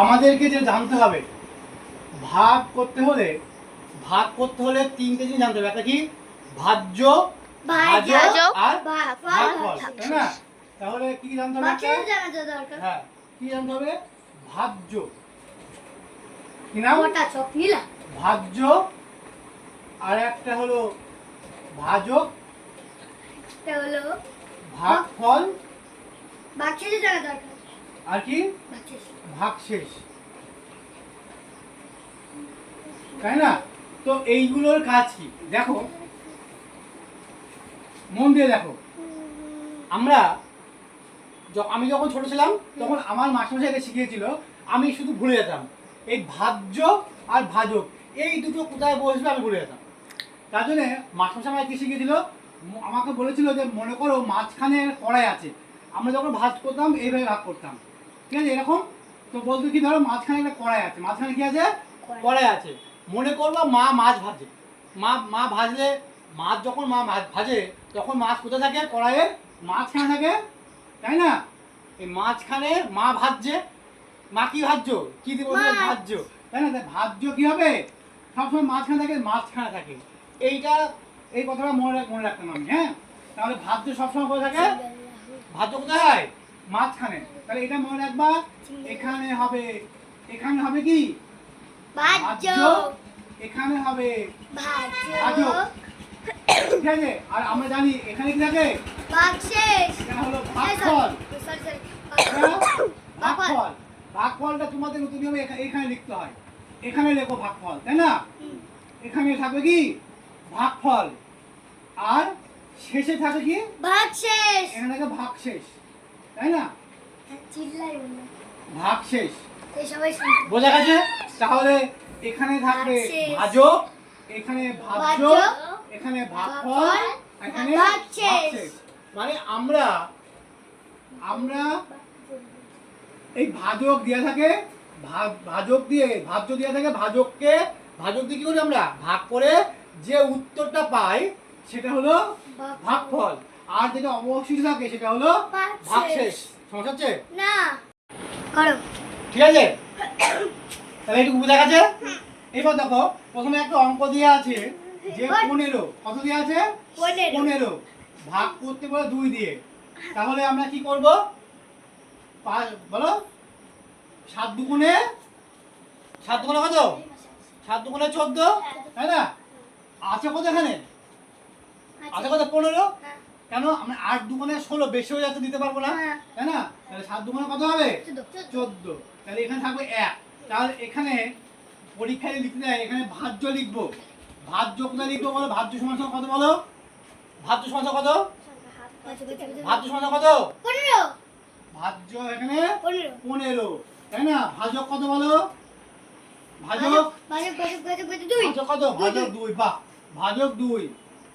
আমাদেরকে যে জানতে হবে ভাগ করতে হলে তিনটে জিনিস জানতে হবে। একটা কি? ভাজ্য, ভাজক আর ভাগফল, তাই না? তাহলে কি জানতে হবে? হ্যাঁ, কি জানতে হবে? ভাজ্য, কি নাম? ভাজ্য, আর একটা হলো ভাজক, ভাগফল, আর কি? ভাগশেষ, তাই না? তো এইগুলোর কাজ কি দেখো, মন দিয়ে দেখো। আমি যখন ছোট ছিলাম তখন আমার মাস্টারমশাই এটা শিখিয়েছিল, আমি শুধু ভুলে যেতাম এই ভাজ্য আর ভাজক এই দুটো কোথায় বসবে আমি ভুলে যেতাম। তার জন্য মাস্টারমশাই আমাকে কি শিখিয়েছিল, আমাকে বলেছিল যে মনে করো মাঝখানে কড়াই আছে, আমরা যখন ভাজ করতাম এইভাবে ভাগ করতাম, ঠিক আছে? এরকম তো বলতো কি, ধরো মাঝখানে একটা কড়াই আছে, মাঝখানে কি আছে? কড়াই আছে। মনে করবো মা মাছ ভাজে, মা ভাজলে, মাছ যখন মা ভাজে তখন মাছ কোথায় থাকে? কড়াইয়ের মাঝখানে থাকে, তাই না? এই মাঝখানে মা ভাজছে, মা কি ভাজছো? কি দিয়ে বলছো? ভাজছ, তাই না? ভাজ্য কি হবে? সবসময় মাঝখানে থাকে, মাঝখানে থাকে। এই কথাটা মনে রাখতাম আমি। হ্যাঁ, তাহলে ভাজ্য সবসময় কোথায় থাকে? ভাজ্য কোথায় হয়? মাঝখানে। তাহলে এটা মনে রাখবা, এখানে হবে কি? ভাজ্য, এখানে হবে ভাজক, ঠিক আছে? আর আমরা জানি এখানে কি থাকে? ভাগশেষ, এটা হলো ভাগফল। ভাগফল, ভাগফলটা তোমাদের নতুন নিয়মে এখানে লিখতে হয়, এখানে লেখো ভাগফল, তাই না? এখানে থাকবে কি? ভাগফল, আর শেষে থাকে কি? ভাগশেষ, এখানে থাকে ভাগশেষ, তাই না? ভাগশেষ, বোঝা গেছে? তাহলে এখানে থাকবে ভাজক, এখানে ভাজ্য, এখানে ভাগফল, এখানে ভাগশেষ। মানে আমরা এই ভাজক দেয়া থাকে, ভাজক দিয়ে থাকে, ভাজক দিয়ে কি করি আমরা? ভাগ করে যে উত্তরটা পাই সেটা হলো ভাগফল, আর যেটা অবশিষ্ট থাকে সেটা হলো ভাগশেষ। সমস্যা হচ্ছে না? ঠিক আছে, তাহলে এইটুকু বোঝা গেছে? এবার দেখো, প্রথমে একটা অঙ্ক দেওয়া আছে যে 15। কত দেওয়া আছে? 15। ভাগ করতে বলে 2 দিয়ে। তাহলে আমরা কি করব? বলো, 7 দুগুণে কত? 7 দুগুণে 14, তাই না? আছে কত এখানে? আছে কত? 15। কেন? আমরা 8 দুগুণে 16, বেশি হয়ে যাচ্ছে, দিতে পারবো না, তাই না? তাহলে 7 দুগুণে কত হবে? 14। তাহলে এখানে থাকবে 1। তাহলে এখানে পরীক্ষায় লিখতে দেয়, এখানে ভাজ্য লিখবো। ভাজ্য কোথায় লিখবো বলো? ভাজ্য সমান কত বলো? ভাজ্য সমান কত? ভাজ্য সমান কত? 15। ভাজ্য এখানে 15, তাই না? ভাজক কত বলো? ভাজক কত? ভাজক 2। বাহ, ভাজক 2।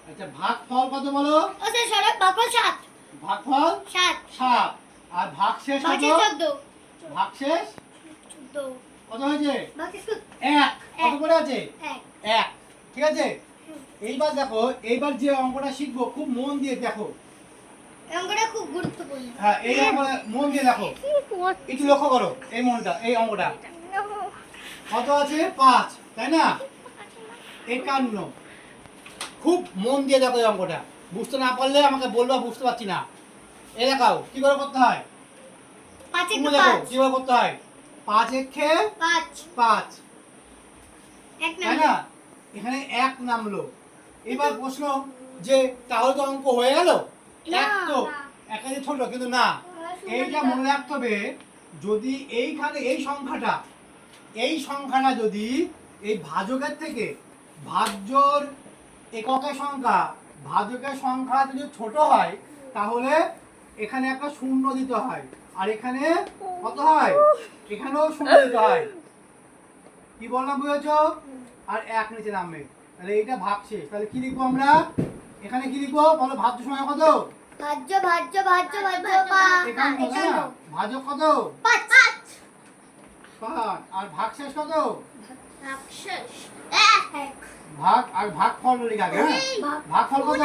আচ্ছা, ভাগফল কত বলো? ভাগফল 7। আর ভাগশেষ কত? ভাগশেষ কত হয়েছে? 1। কত করে আছে? 1। ঠিক আছে? এইবার দেখো, এইবার যে অঙ্কটা শিখবো খুব মন দিয়ে দেখো, অঙ্কটা খুব গুরুত্বপূর্ণ। হ্যাঁ, এই অঙ্কটা মন দিয়ে দেখো, একটু লক্ষ্য করো। এই অঙ্কটা কত আছে? 5, তাই না? 51। খুব মন দিয়ে দেখো এই অঙ্কটা। বুঝতে না পারলে আমাকে বলবা বুঝতে পারছি না। এই দেখাও কি করে করতে হয়। 5 এর 5 কি করে করতে হয়? 5 এর 5, তাই না? এখানে 1 নামলো। এবার প্রশ্ন যে তাহলে তো অঙ্ক হয়ে গেল। এক তো একাধিক ছোট, কিন্তু না, এইটা মনে রাখতে হবে, যদি এইখানে এই সংখ্যাটা যদি এই ভাজকের থেকে ভাজ্যর এককের সংখ্যা, ভাজকের সংখ্যা যদি ছোট হয়, তাহলে এখানে একটা শূন্য দিতে হয়, আর এখানে কত হয়? এখানেও শূন্য দিতে হয়। কি বললাম বুঝেছো? আর 1 নিচে নামবে। তাহলে এইটা ভাগশেষ। তাহলে কি লিখবো আমরা? এখানে কি লিখবো বলো? ভাজ্য সময় কত? ভাজ্য এখানে কত না? ভাজক কত? 5। আর ভাগশেষ কত? ভাগ আর ভাগফল লিখা আগে। হ্যাঁ, ভাগফল কত?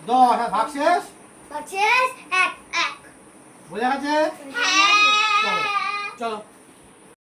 10। আর ভাগশেষ 1। বোঝা গেছে? চলো চলো।